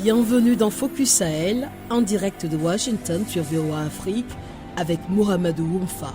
Bienvenue dans Focus Sahel, en direct de Washington sur VOA Afrique, avec Mohamedou Oumfa.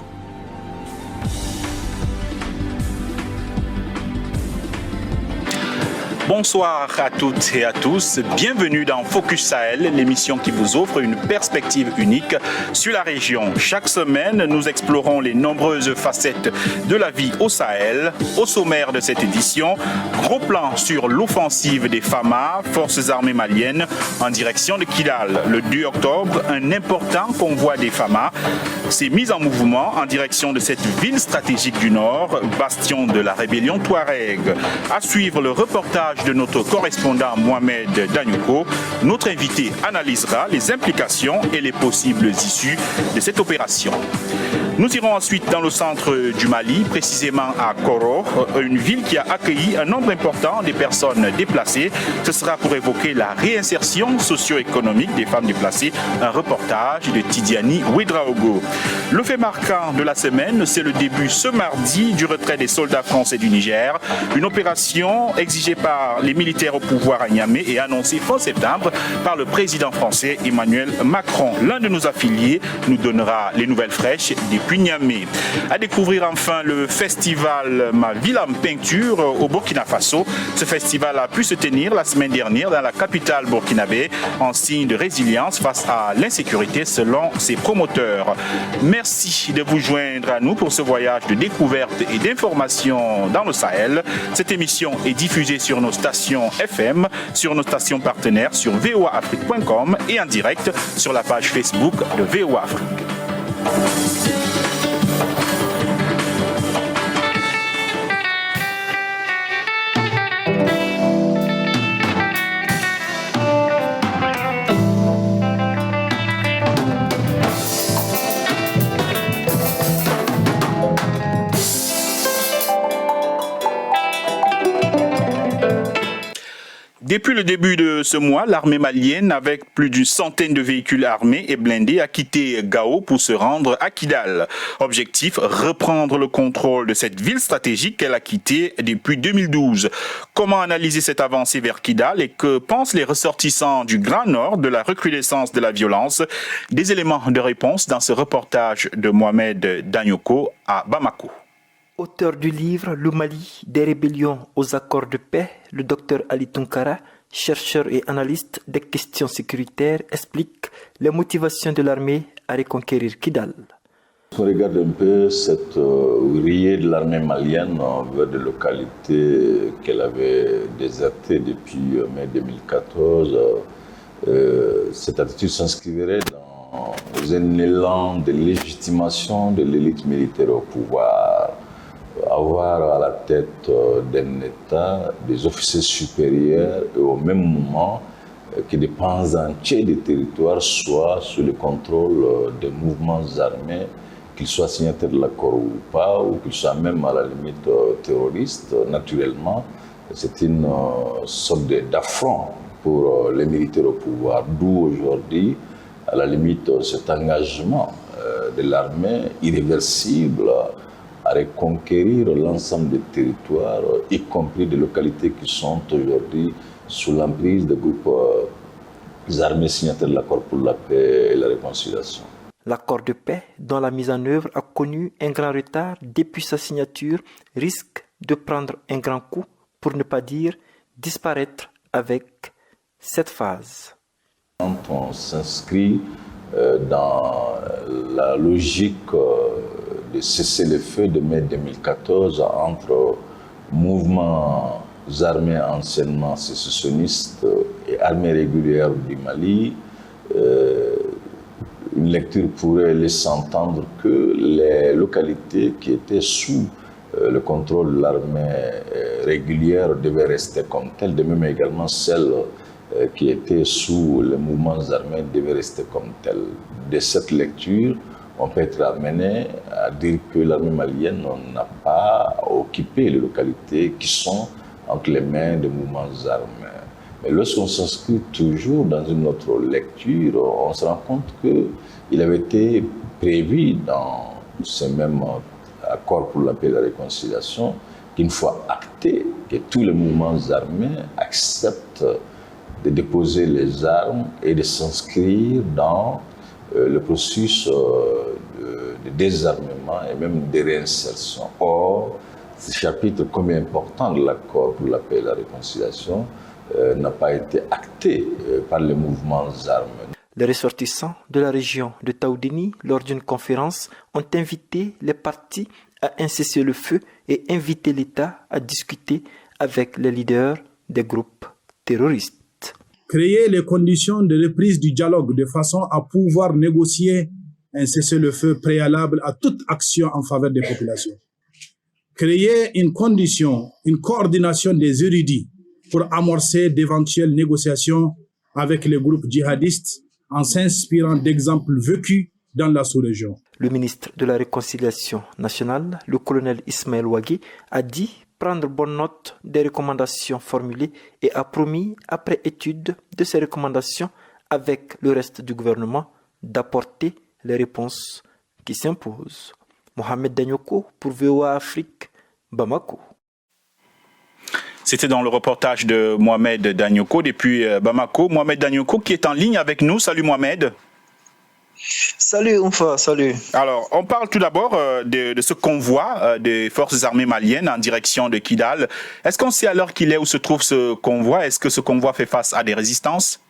Bonsoir à toutes et à tous, bienvenue dans Focus Sahel, l'émission qui vous offre une perspective unique sur la région. Chaque semaine, nous explorons les nombreuses facettes de la vie au Sahel. Au sommaire de cette édition, gros plan sur l'offensive des FAMA, forces armées maliennes, en direction de Kidal. Le 2 octobre, un important convoi des FAMA s'est mis en mouvement en direction de cette ville stratégique du Nord, bastion de la rébellion Touareg. À suivre le reportage de notre correspondant Mohamed Danyoko, notre invité analysera les implications et les possibles issues de cette opération. Nous irons ensuite dans le centre du Mali, précisément à Koro, une ville qui a accueilli un nombre important de personnes déplacées. Ce sera pour évoquer la réinsertion socio-économique des femmes déplacées, un reportage de Tidiani Ouedraogo. Le fait marquant de la semaine, c'est le début ce mardi du retrait des soldats français du Niger, une opération exigée par les militaires au pouvoir à Niamey et annoncée fin septembre par le président français Emmanuel Macron. L'un de nos affiliés nous donnera les nouvelles fraîches depuis Niamey. À découvrir enfin le festival Ma Ville en Peinture au Burkina Faso. Ce festival a pu se tenir la semaine dernière dans la capitale burkinabé en signe de résilience face à l'insécurité selon ses promoteurs. Merci de vous joindre à nous pour ce voyage de découverte et d'information dans le Sahel. Cette émission est diffusée sur nos stations FM, sur nos stations partenaires, sur voaafrique.com et en direct sur la page Facebook de VOA Afrique. Depuis le début de ce mois, l'armée malienne, avec plus d'une centaine de véhicules armés et blindés, a quitté Gao pour se rendre à Kidal. Objectif, reprendre le contrôle de cette ville stratégique qu'elle a quittée depuis 2012. Comment analyser cette avancée vers Kidal et que pensent les ressortissants du Grand Nord de la recrudescence de la violence? Des éléments de réponse dans ce reportage de Mohamed Danyoko à Bamako. Auteur du livre Le Mali, des rébellions aux accords de paix, le docteur Ali Tounkara, chercheur et analyste des questions sécuritaires, explique les motivations de l'armée à reconquérir Kidal. On regarde un peu cette riée de l'armée malienne vers des localités qu'elle avait désertées depuis mai 2014. Cette attitude s'inscrirait dans un élan de légitimation de l'élite militaire au pouvoir. Avoir à la tête d'un État des officiers supérieurs et au même moment que des pans entiers des territoires soient sous le contrôle des mouvements armés, qu'ils soient signataires de l'accord ou pas, ou qu'ils soient même à la limite terroristes. Naturellement, c'est une sorte d'affront pour les militaires au pouvoir, d'où aujourd'hui, à la limite, cet engagement de l'armée irréversible à reconquérir l'ensemble des territoires, y compris des localités qui sont aujourd'hui sous l'emprise des groupes armés signataires de l'accord pour la paix et la réconciliation. L'accord de paix, dont la mise en œuvre a connu un grand retard depuis sa signature, risque de prendre un grand coup, pour ne pas dire disparaître avec cette phase. Quand on s'inscrit dans la logique de cessez-le-feu de mai 2014 entre mouvements armés anciennement sécessionnistes et armées régulières du Mali, une lecture pourrait laisser entendre que les localités qui étaient sous le contrôle de l'armée régulière devaient rester comme telles, de même également celles qui étaient sous les mouvements armés devaient rester comme telles. De cette lecture, on peut être amené à dire que l'armée malienne n'a pas occupé les localités qui sont entre les mains des mouvements armés. Mais lorsqu'on s'inscrit toujours dans une autre lecture, on se rend compte qu'il avait été prévu dans ces mêmes accords pour la paix et la réconciliation qu'une fois acté, que tous les mouvements armés acceptent de déposer les armes et de s'inscrire dans le processus de désarmement et même de réinsertion. Or, ce chapitre, comme important de l'accord pour la paix et la réconciliation, n'a pas été acté par les mouvements armés. Les ressortissants de la région de Taoudéni, lors d'une conférence, ont invité les partis à un cessez-le-feu et invité l'État à discuter avec les leaders des groupes terroristes. Créer les conditions de reprise du dialogue de façon à pouvoir négocier un cessez-le-feu préalable à toute action en faveur des populations. Créer une coordination des érudits pour amorcer d'éventuelles négociations avec les groupes djihadistes en s'inspirant d'exemples vécus dans la sous-région. Le ministre de la Réconciliation nationale, le colonel Ismaël Ouagui, a dit prendre bonne note des recommandations formulées et a promis, après étude de ces recommandations avec le reste du gouvernement, d'apporter les réponses qui s'imposent. Mohamed Danyoko pour VOA Afrique, Bamako. C'était dans le reportage de Mohamed Danyoko depuis Bamako. Mohamed Danyoko qui est en ligne avec nous. Salut Mohamed. Salut Oumfa, salut. Alors, on parle tout d'abord de ce convoi des forces armées maliennes en direction de Kidal. Est-ce qu'on sait à l'heure qu'il est où se trouve ce convoi? Est-ce que ce convoi fait face à des résistances?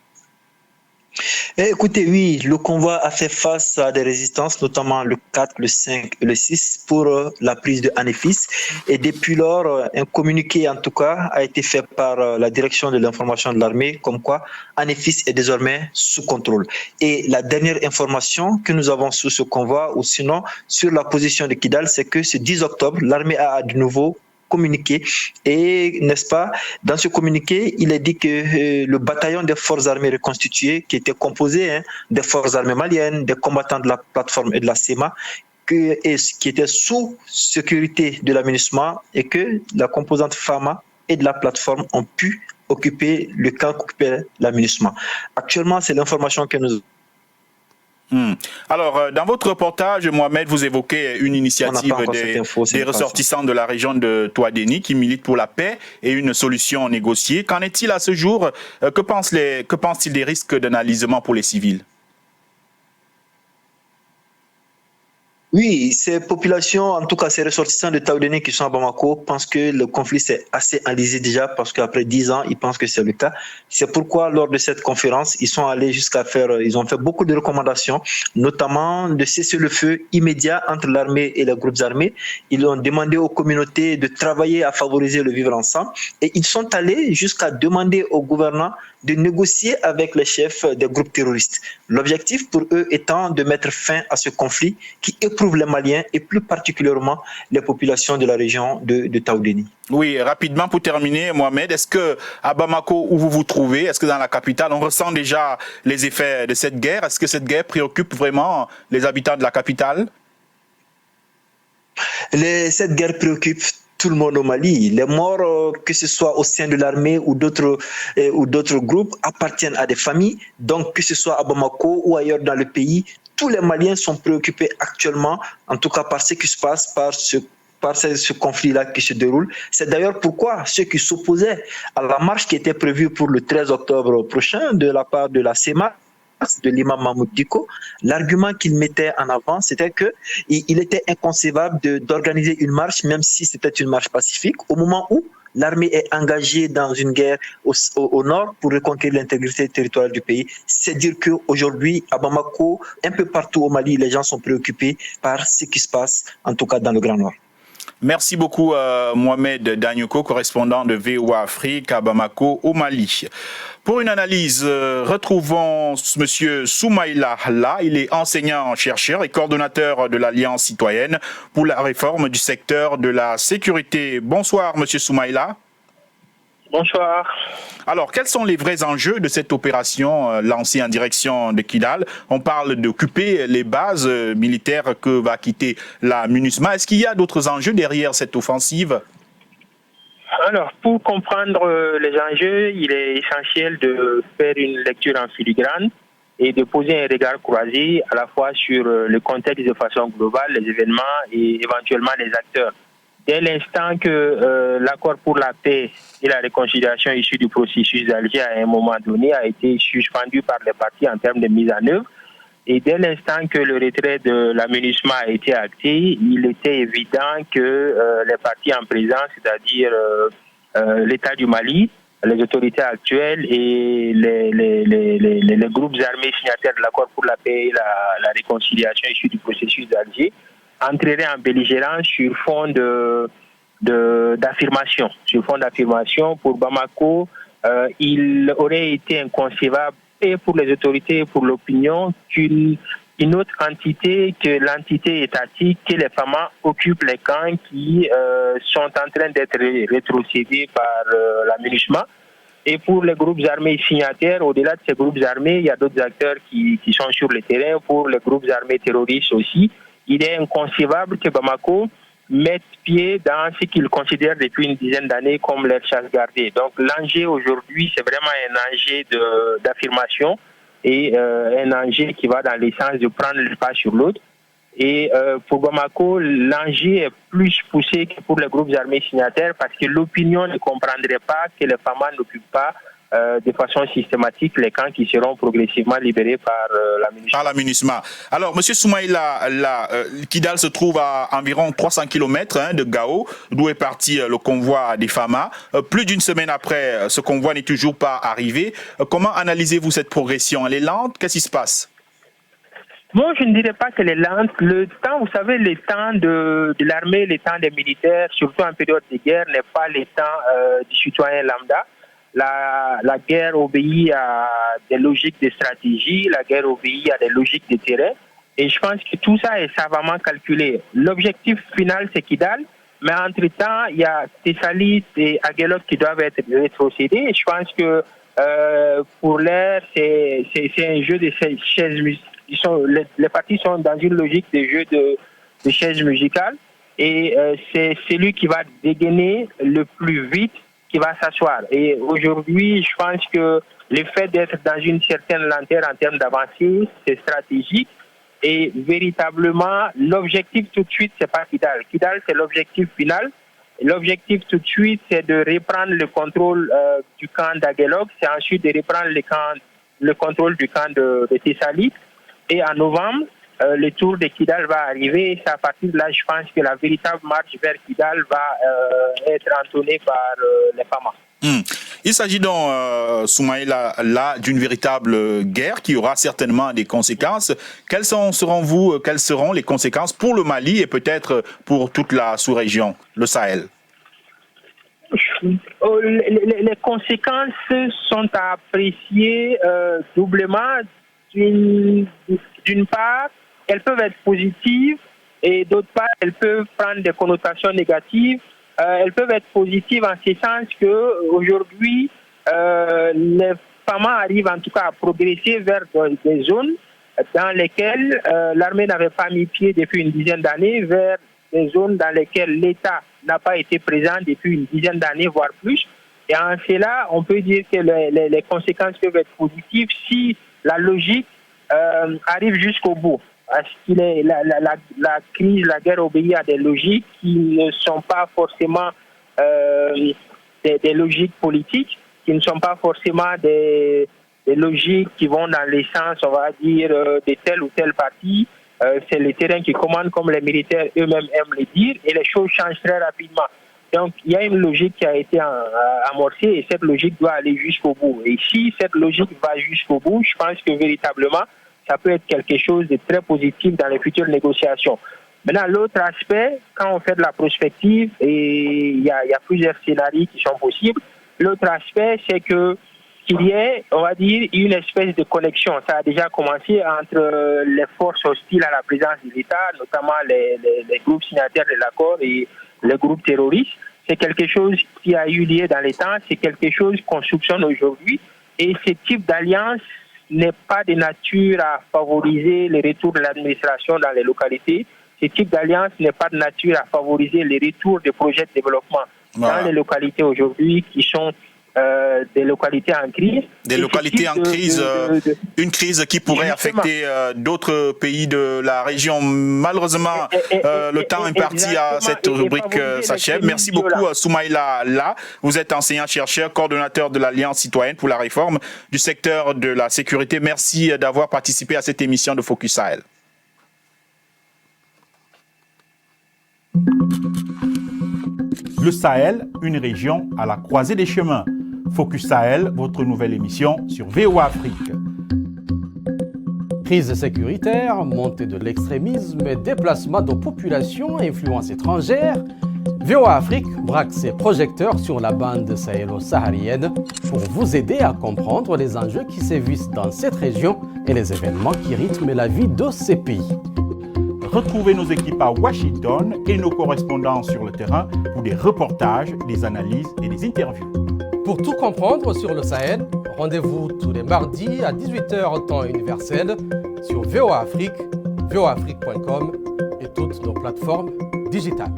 Écoutez, oui, le convoi a fait face à des résistances, notamment le 4, le 5 et le 6 pour la prise de Anefis. Et depuis lors, un communiqué en tout cas a été fait par la direction de l'information de l'armée, comme quoi Anefis est désormais sous contrôle. Et la dernière information que nous avons sur ce convoi, ou sinon sur la position de Kidal, c'est que ce 10 octobre, l'armée a de nouveau communiqué et, n'est-ce pas, dans ce communiqué, il est dit que le bataillon des forces armées reconstituées, qui était composé des forces armées maliennes, des combattants de la plateforme et de la SEMA, qui était sous sécurité de la MINUSMA, et que la composante FAMA et de la plateforme ont pu occuper le camp qu'occupait la MINUSMA. Actuellement, c'est l'information que nous Alors, dans votre reportage, Mohamed, vous évoquez une initiative des ressortissants de la région de Taoudéni qui militent pour la paix et une solution négociée. Qu'en est-il à ce jour? Que pensent-ils des risques d'enlisement pour les civils? Oui, ces populations, en tout cas ces ressortissants de Taoudéni qui sont à Bamako, pensent que le conflit s'est assez enlisé déjà parce qu'après 10 ans, ils pensent que c'est le cas. C'est pourquoi lors de cette conférence, ils sont allés ils ont fait beaucoup de recommandations, notamment de cesser le feu immédiat entre l'armée et les groupes armés. Ils ont demandé aux communautés de travailler à favoriser le vivre ensemble et ils sont allés jusqu'à demander aux gouvernants de négocier avec les chefs des groupes terroristes. L'objectif pour eux étant de mettre fin à ce conflit qui éprouve les Maliens et plus particulièrement les populations de la région de Taoudéni. Oui, rapidement pour terminer, Mohamed, est-ce que à Bamako, où vous vous trouvez, est-ce que dans la capitale, on ressent déjà les effets de cette guerre? Est-ce que cette guerre préoccupe vraiment les habitants de la capitale? Cette guerre préoccupe tout le monde au Mali. Les morts, que ce soit au sein de l'armée ou d'autres groupes, appartiennent à des familles. Donc, que ce soit à Bamako ou ailleurs dans le pays, tous les Maliens sont préoccupés actuellement, en tout cas par ce qui se passe, par ce conflit-là qui se déroule. C'est d'ailleurs pourquoi ceux qui s'opposaient à la marche qui était prévue pour le 13 octobre prochain de la part de la SEMA, de l'imam Mahmoud Diko, l'argument qu'il mettait en avant, c'était qu'il était inconcevable d'organiser une marche, même si c'était une marche pacifique, au moment où l'armée est engagée dans une guerre au nord pour reconquérir l'intégrité territoriale du pays. C'est dire qu'aujourd'hui, à Bamako, un peu partout au Mali, les gens sont préoccupés par ce qui se passe, en tout cas dans le Grand Nord. Merci beaucoup Mohamed Danyoko, correspondant de VOA Afrique à Bamako au Mali. Pour une analyse, retrouvons M. Soumaïla Halla. Il est enseignant-chercheur et coordonnateur de l'Alliance citoyenne pour la réforme du secteur de la sécurité. Bonsoir M. Soumaïla. Bonsoir. Alors, quels sont les vrais enjeux de cette opération lancée en direction de Kidal? On parle d'occuper les bases militaires que va quitter la MINUSMA. Est-ce qu'il y a d'autres enjeux derrière cette offensive? Alors, pour comprendre les enjeux, il est essentiel de faire une lecture en filigrane et de poser un regard croisé à la fois sur le contexte de façon globale, les événements et éventuellement les acteurs. Dès l'instant que l'accord pour la paix et la réconciliation issu du processus d'Alger à un moment donné a été suspendu par les partis en termes de mise en œuvre, et dès l'instant que le retrait de l'aménagement a été acté, il était évident que les partis en présence, c'est-à-dire l'État du Mali, les autorités actuelles et les groupes armés signataires de l'accord pour la paix et la réconciliation issu du processus d'Alger, entreraient en belligérance sur fond d'affirmation. Sur fond d'affirmation, pour Bamako, il aurait été inconcevable et pour les autorités et pour l'opinion qu'une autre entité que l'entité étatique, que les FAMA occupent les camps qui sont en train d'être rétrocédés par l'aménagement. Et pour les groupes armés signataires, au-delà de ces groupes armés, il y a d'autres acteurs qui sont sur le terrain. Pour les groupes armés terroristes aussi, il est inconcevable que Bamako mette pied dans ce qu'ils considèrent depuis une dizaine d'années comme leur chasse gardée. Donc l'enjeu aujourd'hui, c'est vraiment un enjeu d'affirmation et un enjeu qui va dans le sens de prendre le pas sur l'autre. Et pour Bamako, l'enjeu est plus poussé que pour les groupes armés signataires parce que l'opinion ne comprendrait pas que les FAMA n'occupent pas de façon systématique les camps qui seront progressivement libérés par la MINUSMA. Alors, M. Soumaïla, Kidal se trouve à environ 300 km de Gao, d'où est parti le convoi des FAMA. Plus d'une semaine après, ce convoi n'est toujours pas arrivé. Comment analysez-vous cette progression? Elle est lente? Qu'est-ce qui se passe? Moi, je ne dirais pas qu'elle est lente. Le temps, vous savez, le temps de l'armée, le temps des militaires, surtout en période de guerre, n'est pas le temps du citoyen lambda. La guerre obéit à des logiques de stratégie, la guerre obéit à des logiques de terrain. Et je pense que tout ça est savamment calculé. L'objectif final, c'est Kidal. Mais entre-temps, il y a Tessalit et Aguelok qui doivent être rétrocédés. Et je pense que pour l'air, c'est un jeu de chaises musicales. Les partis sont dans une logique de jeu de chaises musicales. Et c'est celui qui va dégainer le plus vite qui va s'asseoir. Et aujourd'hui, je pense que le fait d'être dans une certaine lenteur en termes d'avancée, c'est stratégique. Et véritablement, l'objectif tout de suite, c'est pas Kidal. Kidal, c'est l'objectif final. L'objectif tout de suite, c'est de reprendre le contrôle du camp d'Aguelok. C'est ensuite de reprendre le contrôle du camp de Tessalit. Et en novembre, le tour de Kidal va arriver. Et c'est à partir de là, je pense que la véritable marche vers Kidal va être entonnée par les FAMA. Il s'agit donc, Soumaïla, là, d'une véritable guerre qui aura certainement des conséquences. Quelles seront les conséquences pour le Mali et peut-être pour toute la sous-région, le Sahel? Les conséquences sont à apprécier doublement. D'une part, elles peuvent être positives et d'autre part, elles peuvent prendre des connotations négatives. Elles peuvent être positives en ce sens qu'aujourd'hui, les FAMA arrivent en tout cas à progresser vers des zones dans lesquelles l'armée n'avait pas mis pied depuis une dizaine d'années, vers des zones dans lesquelles l'État n'a pas été présent depuis une dizaine d'années, voire plus. Et en cela, on peut dire que les conséquences peuvent être positives si la logique arrive jusqu'au bout. Parce que la crise, la guerre obéit à des logiques qui ne sont pas forcément des logiques politiques, qui ne sont pas forcément des logiques qui vont dans le sens, on va dire, de tel ou tel parti. C'est le terrain qui commande, comme les militaires eux-mêmes aiment le dire, et les choses changent très rapidement. Donc, il y a une logique qui a été amorcée et cette logique doit aller jusqu'au bout. Et si cette logique va jusqu'au bout, je pense que véritablement, ça peut être quelque chose de très positif dans les futures négociations. Maintenant, l'autre aspect, quand on fait de la prospective, et il y a plusieurs scénarios qui sont possibles, l'autre aspect, c'est qu'il y ait, on va dire, une espèce de connexion. Ça a déjà commencé entre les forces hostiles à la présence de l'État, notamment les groupes signataires de l'accord et les groupes terroristes. C'est quelque chose qui a eu lieu dans les temps, c'est quelque chose qu'on soupçonne aujourd'hui. Et ce type d'alliance n'est pas de nature à favoriser le retour de l'administration dans les localités. Ce type d'alliance n'est pas de nature à favoriser le retour des projets de développement dans les localités aujourd'hui qui sont des localités en crise. Des localités en crise, une crise qui pourrait affecter d'autres pays de la région. Malheureusement, le temps imparti à cette rubrique s'achève. Merci beaucoup, Soumaïla La. Vous êtes enseignant-chercheur, coordonnateur de l'Alliance citoyenne pour la réforme du secteur de la sécurité. Merci d'avoir participé à cette émission de Focus Sahel. Le Sahel, une région à la croisée des chemins. Focus Sahel, votre nouvelle émission sur VOA Afrique. Crise sécuritaire, montée de l'extrémisme et déplacement de populations à influence étrangère, VOA Afrique braque ses projecteurs sur la bande sahélo-saharienne pour vous aider à comprendre les enjeux qui sévissent dans cette région et les événements qui rythment la vie de ces pays. Retrouvez nos équipes à Washington et nos correspondants sur le terrain pour des reportages, des analyses et des interviews. Pour tout comprendre sur le Sahel, rendez-vous tous les mardis à 18h temps universel sur VOA Afrique, voaafrique.com et toutes nos plateformes digitales.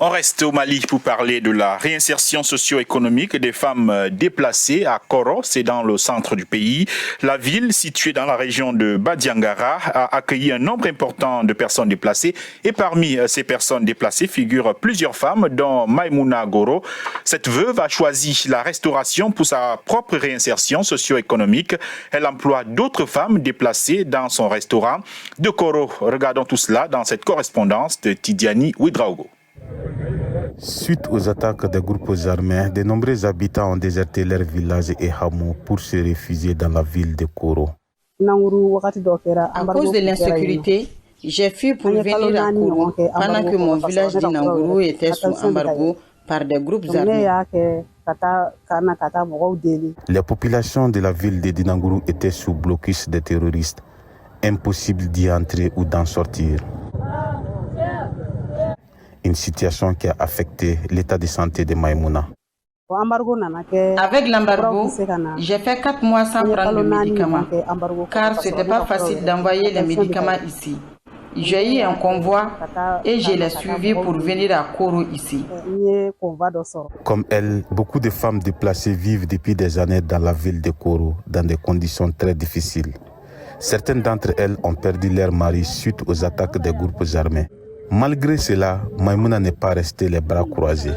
On reste au Mali pour parler de la réinsertion socio-économique des femmes déplacées à Koro, c'est dans le centre du pays. La ville, située dans la région de Badiangara, a accueilli un nombre important de personnes déplacées et parmi ces personnes déplacées figurent plusieurs femmes, dont Maïmouna Goro. Cette veuve a choisi la restauration pour sa propre réinsertion socio-économique. Elle emploie d'autres femmes déplacées dans son restaurant de Koro. Regardons tout cela dans cette correspondance de Tidiani Ouidraogo. Suite aux attaques des groupes armés, de nombreux habitants ont déserté leurs villages et hameaux pour se réfugier dans la ville de Koro. À cause de l'insécurité, j'ai fui pour venir à Koro pendant que mon village d'Inanguru était sous embargo par des groupes armés. Les populations de la ville de Dinanguru étaient sous blocus des terroristes. Impossible d'y entrer ou d'en sortir. Une situation qui a affecté l'état de santé de Maïmouna. Avec l'embargo, j'ai fait 4 mois sans prendre le médicament, car ce n'était pas facile d'envoyer les médicaments ici. J'ai eu un convoi et je l'ai suivi pour venir à Koro ici. Comme elle, beaucoup de femmes déplacées vivent depuis des années dans la ville de Koro, dans des conditions très difficiles. Certaines d'entre elles ont perdu leur mari suite aux attaques des groupes armés. Malgré cela, Maïmouna n'est pas restée les bras croisés.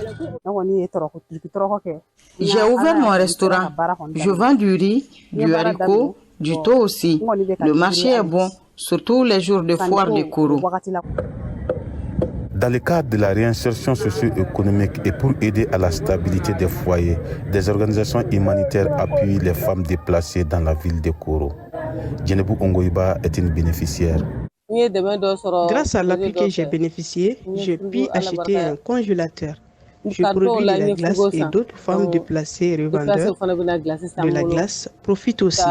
J'ai ouvert mon restaurant. Je vends du riz, du haricot, du thon aussi. Le marché est bon, surtout les jours de foire de Koro. Dans le cadre de la réinsertion socio-économique et pour aider à la stabilité des foyers, des organisations humanitaires appuient les femmes déplacées dans la ville de Koro. Djenebou Ongoiba est une bénéficiaire. Grâce à l'appui que j'ai bénéficié, j'ai pu acheter un congélateur. Je produis de la glace et d'autres femmes déplacées et revendeurs de la glace profitent aussi.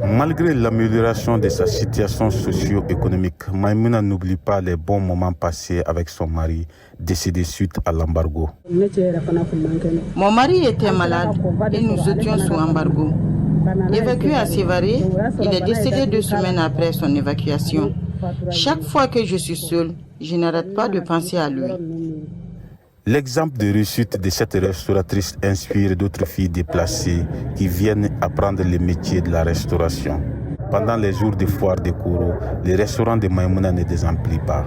Malgré l'amélioration de sa situation socio-économique, Maïmouna n'oublie pas les bons moments passés avec son mari, décédé suite à l'embargo. Mon mari était malade et nous étions sous embargo. Évacué à Sévaré, il est décédé 2 semaines après son évacuation. Chaque fois que je suis seule, je n'arrête pas de penser à lui. L'exemple de réussite de cette restauratrice inspire d'autres filles déplacées qui viennent apprendre le métier de la restauration. Pendant les jours de foire de Koro, les restaurants de Maïmouna ne désemplit pas.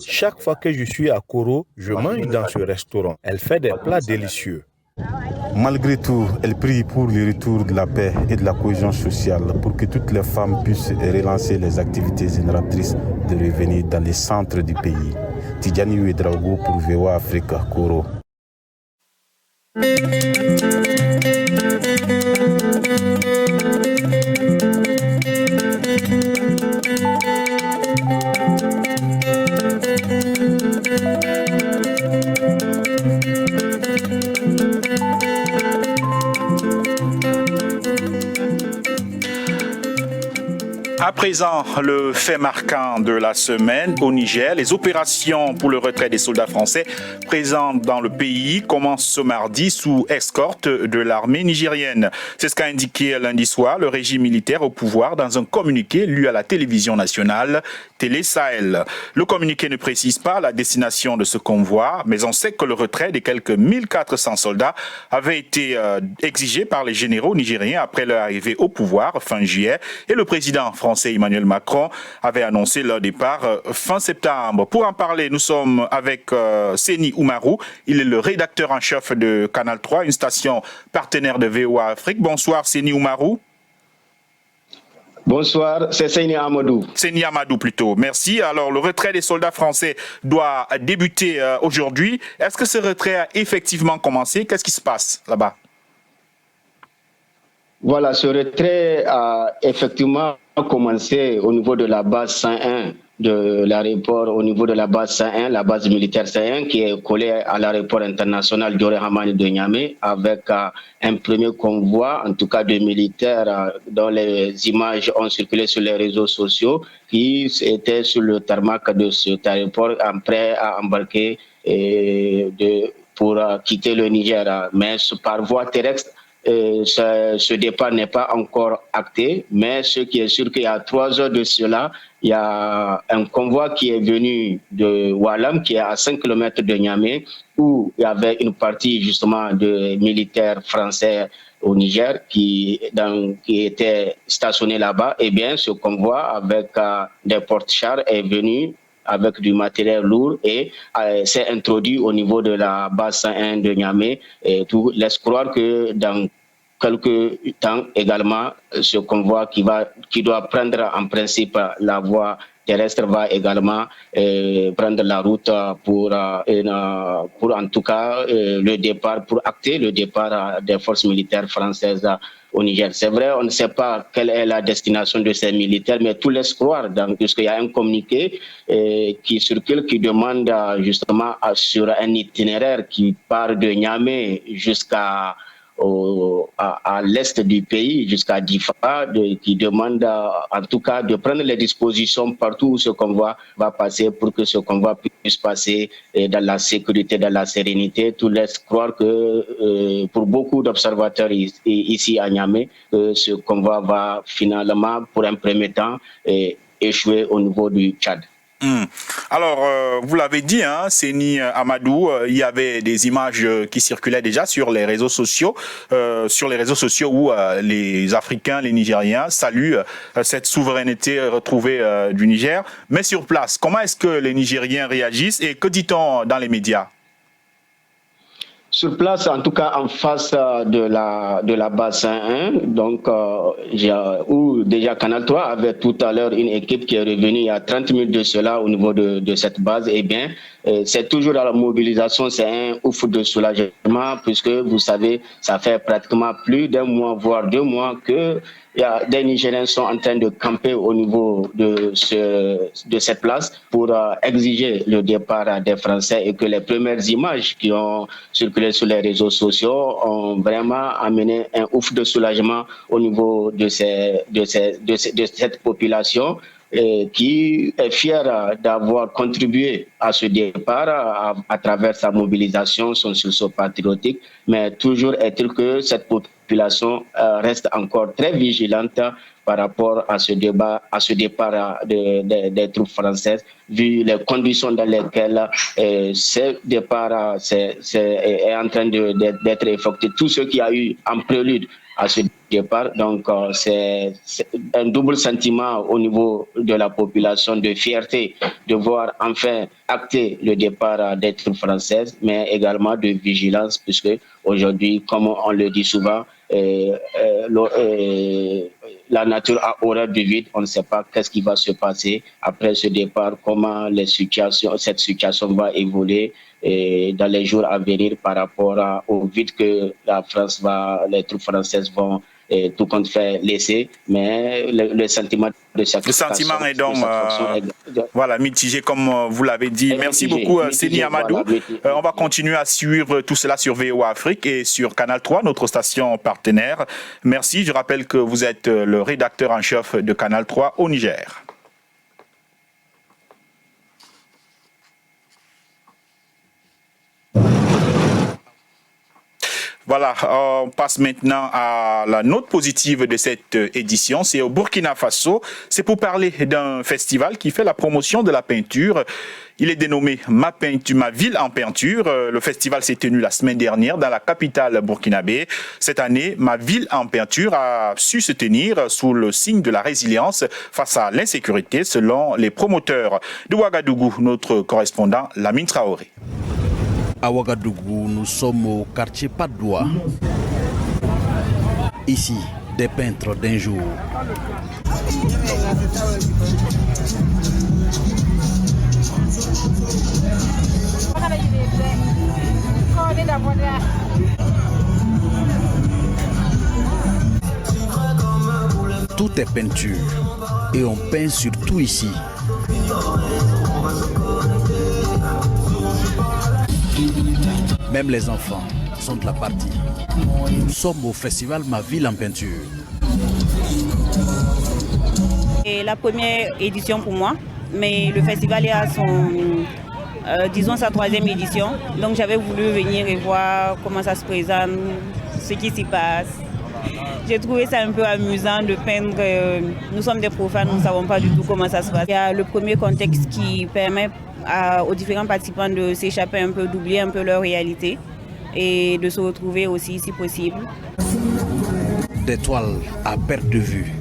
Chaque fois que je suis à Koro, je mange dans ce restaurant. Elle fait des plats délicieux. Malgré tout, elle prie pour le retour de la paix et de la cohésion sociale pour que toutes les femmes puissent relancer les activités génératrices de revenus dans les centres du pays. Tidjani Ouedraogo pour VOA Afrique, Koro. À présent, le fait marquant de la semaine au Niger, les opérations pour le retrait des soldats français présent dans le pays commence ce mardi sous escorte de l'armée nigérienne. C'est ce qu'a indiqué lundi soir le régime militaire au pouvoir dans un communiqué lu à la télévision nationale Télé Sahel. Le communiqué ne précise pas la destination de ce convoi, mais on sait que le retrait des quelques 1400 soldats avait été exigé par les généraux nigériens après leur arrivée au pouvoir fin juillet et le président français Emmanuel Macron avait annoncé leur départ fin septembre. Pour en parler, nous sommes avec Seni Oumarou. Il est le rédacteur en chef de Canal 3, une station partenaire de VOA Afrique. Bonsoir Seni Oumarou. Bonsoir, c'est Seni Amadou. Seni Amadou plutôt, merci. Alors, le retrait des soldats français doit débuter aujourd'hui. Est-ce que ce retrait a effectivement commencé? Qu'est-ce qui se passe là-bas? Voilà, ce retrait a effectivement commencé au niveau de la base 101 de l'aéroport, au niveau de la base 101, la base militaire 101 qui est collée à l'aéroport international Dioré Hamani de Niamey avec un premier convoi, en tout cas de militaires dont les images ont circulé sur les réseaux sociaux qui étaient sur le tarmac de cet aéroport prêts à embarquer pour quitter le Niger. Mais par voie terrestre, ce départ n'est pas encore acté, mais ce qui est sûr qu'il y a 3 heures de cela, il y a un convoi qui est venu de Walam, qui est à 5 km de Niamey, où il y avait une partie justement de militaires français au Niger qui était stationné là-bas. Et bien, ce convoi avec des porte-chars est venu avec du matériel lourd et s'est introduit au niveau de la base 101 de Niamey. Et tout laisse croire que dans quelques temps également, ce convoi qui doit prendre en principe la voie terrestre va également prendre la route pour en tout cas le départ, pour acter le départ des forces militaires françaises au Niger. C'est vrai, on ne sait pas quelle est la destination de ces militaires, mais tout laisse croire, puisqu'il y a un communiqué qui circule, qui demande justement sur un itinéraire qui part de Niamey jusqu'à l'est du pays, jusqu'à Difa, qui demande en tout cas de prendre les dispositions partout où ce convoi va passer pour que ce convoi puisse passer dans la sécurité, dans la sérénité. Tout laisse croire que pour beaucoup d'observateurs ici à Niamey, ce convoi va finalement, pour un premier temps, échouer au niveau du Tchad. Alors, vous l'avez dit, Seni Amadou, il y avait des images qui circulaient déjà sur les réseaux sociaux où les Africains, les Nigériens saluent cette souveraineté retrouvée du Niger. Mais sur place, comment est-ce que les Nigériens réagissent et que dit-on dans les médias? Sur place, en tout cas en face de la base 101, donc où déjà Canal 3 avait tout à l'heure une équipe qui est revenue il y a 30 minutes de cela au niveau de cette base, eh bien, c'est toujours à la mobilisation, c'est un ouf de soulagement puisque vous savez, ça fait pratiquement plus d'1 mois, voire 2 mois que des Nigériens sont en train de camper au niveau de cette place pour exiger le départ des Français et que les premières images qui ont circulé sur les réseaux sociaux ont vraiment amené un ouf de soulagement au niveau de cette population qui est fière d'avoir contribué à ce départ à travers sa mobilisation, son sursaut patriotique, mais toujours est-il que cette population reste encore très vigilante par rapport à ce départ des troupes françaises, vu les conditions dans lesquelles ce départ est en train d'être effectué. Tout ce qu'il y a eu en prélude à ce départ, donc c'est un double sentiment au niveau de la population de fierté de voir enfin acter le départ des troupes françaises, mais également de vigilance puisque aujourd'hui, comme on le dit souvent, la nature a horreur du vide. On ne sait pas qu'est-ce qui va se passer après ce départ, comment cette situation va évoluer dans les jours à venir par rapport au vide que les troupes françaises vont tout compte fait laisser, mais le sentiment de satisfaction... Le sentiment est donc mitigé, comme vous l'avez dit. Merci beaucoup, Seni Amadou. On va continuer à suivre tout cela sur VOA Afrique et sur Canal 3, notre station partenaire. Merci. Je rappelle que vous êtes le rédacteur en chef de Canal 3 au Niger. Voilà, on passe maintenant à la note positive de cette édition. C'est au Burkina Faso. C'est pour parler d'un festival qui fait la promotion de la peinture. Il est dénommé Ma Ville en Peinture. Le festival s'est tenu la semaine dernière dans la capitale burkinabé. Cette année, Ma Ville en Peinture a su se tenir sous le signe de la résilience face à l'insécurité, selon les promoteurs de Ouagadougou, notre correspondant Lamine Traoré. À Ouagadougou, nous sommes au quartier Padoua. Ici, des peintres d'un jour. Tout est peinture et on peint surtout ici. Même les enfants sont de la partie. Nous sommes au festival Ma Ville en Peinture. C'est la première édition pour moi, mais le festival est à sa 3e édition. Donc j'avais voulu venir et voir comment ça se présente, ce qui s'y passe. J'ai trouvé ça un peu amusant de peindre. Nous sommes des profanes, nous ne savons pas du tout comment ça se passe. Il y a le premier contexte qui permet aux différents participants de s'échapper un peu, d'oublier un peu leur réalité et de se retrouver aussi si possible. Des toiles à perte de vue.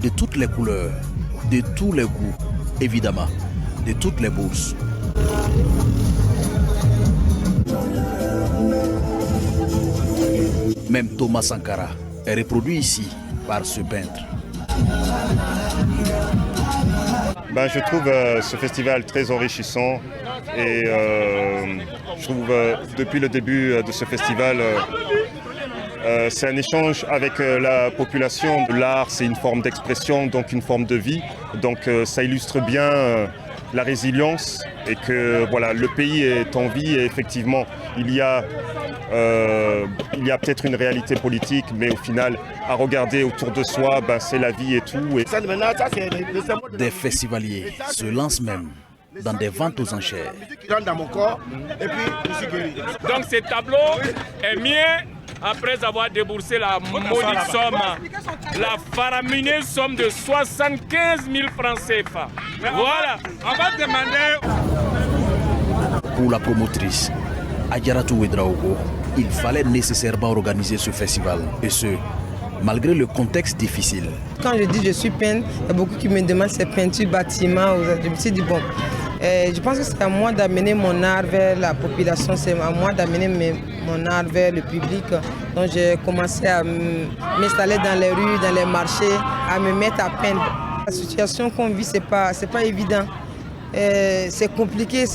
De toutes les couleurs, de tous les goûts, évidemment, de toutes les bourses. Même Thomas Sankara est reproduit ici par ce peintre. Je trouve ce festival très enrichissant et je trouve depuis le début de ce festival, c'est un échange avec la population. L'art, c'est une forme d'expression, donc une forme de vie. Donc ça illustre bien la résilience et que voilà, le pays est en vie et effectivement il y a peut-être une réalité politique, mais au final, à regarder autour de soi, c'est la vie et tout. Des festivaliers se lancent même dans des ventes aux enchères. Donc ce tableau est mien après avoir déboursé la maudite somme, la faramineuse somme de 75 000 francs CFA. Voilà, on va demander... Pour la promotrice, Adjaratou Ouedraogo, il fallait nécessairement organiser ce festival, et ce, malgré le contexte difficile. Quand je dis je suis peintre, il y a beaucoup qui me demandent ces peintures, bâtiments. Je me suis dit bon, je pense que c'est à moi d'amener mon art vers la population, c'est à moi d'amener mon art vers le public. Donc j'ai commencé à m'installer dans les rues, dans les marchés, à me mettre à peindre. La situation qu'on vit, c'est pas évident. C'est compliqué,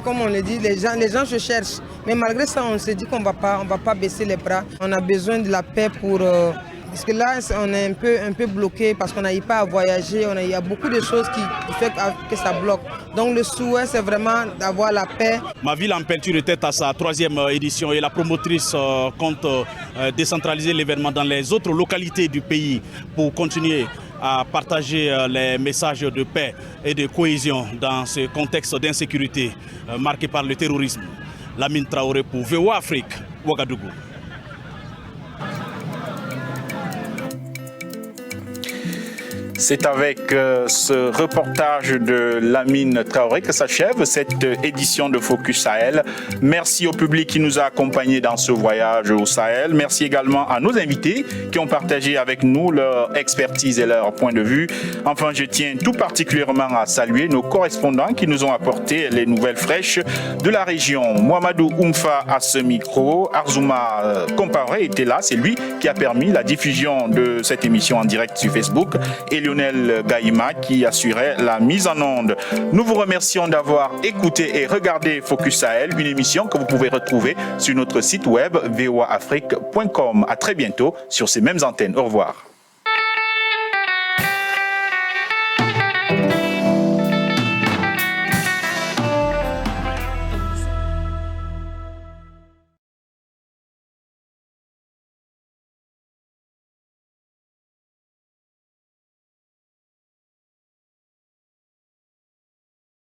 comme on le dit, les gens se cherchent. Mais malgré ça, on se dit qu'on ne va pas baisser les bras. On a besoin de la paix parce que là, on est un peu bloqué parce qu'on n'arrive pas à voyager. Il y a beaucoup de choses qui font que ça bloque. Donc le souhait, c'est vraiment d'avoir la paix. Ma Ville en Peinture était à sa 3e édition et la promotrice compte décentraliser l'événement dans les autres localités du pays pour continuer à partager les messages de paix et de cohésion dans ce contexte d'insécurité marqué par le terrorisme. Lamine Traoré pour VOA Afrique, Ouagadougou. C'est avec ce reportage de Lamine Traoré que s'achève cette édition de Focus Sahel. Merci au public qui nous a accompagnés dans ce voyage au Sahel. Merci également à nos invités qui ont partagé avec nous leur expertise et leur point de vue. Enfin, je tiens tout particulièrement à saluer nos correspondants qui nous ont apporté les nouvelles fraîches de la région. Mohamedou Oumfa à ce micro, Arzouma Comparé était là, c'est lui qui a permis la diffusion de cette émission en direct sur Facebook et Lionel Gaïma qui assurait la mise en onde. Nous vous remercions d'avoir écouté et regardé Focus Sahel, une émission que vous pouvez retrouver sur notre site web voaafrique.com. À très bientôt sur ces mêmes antennes. Au revoir.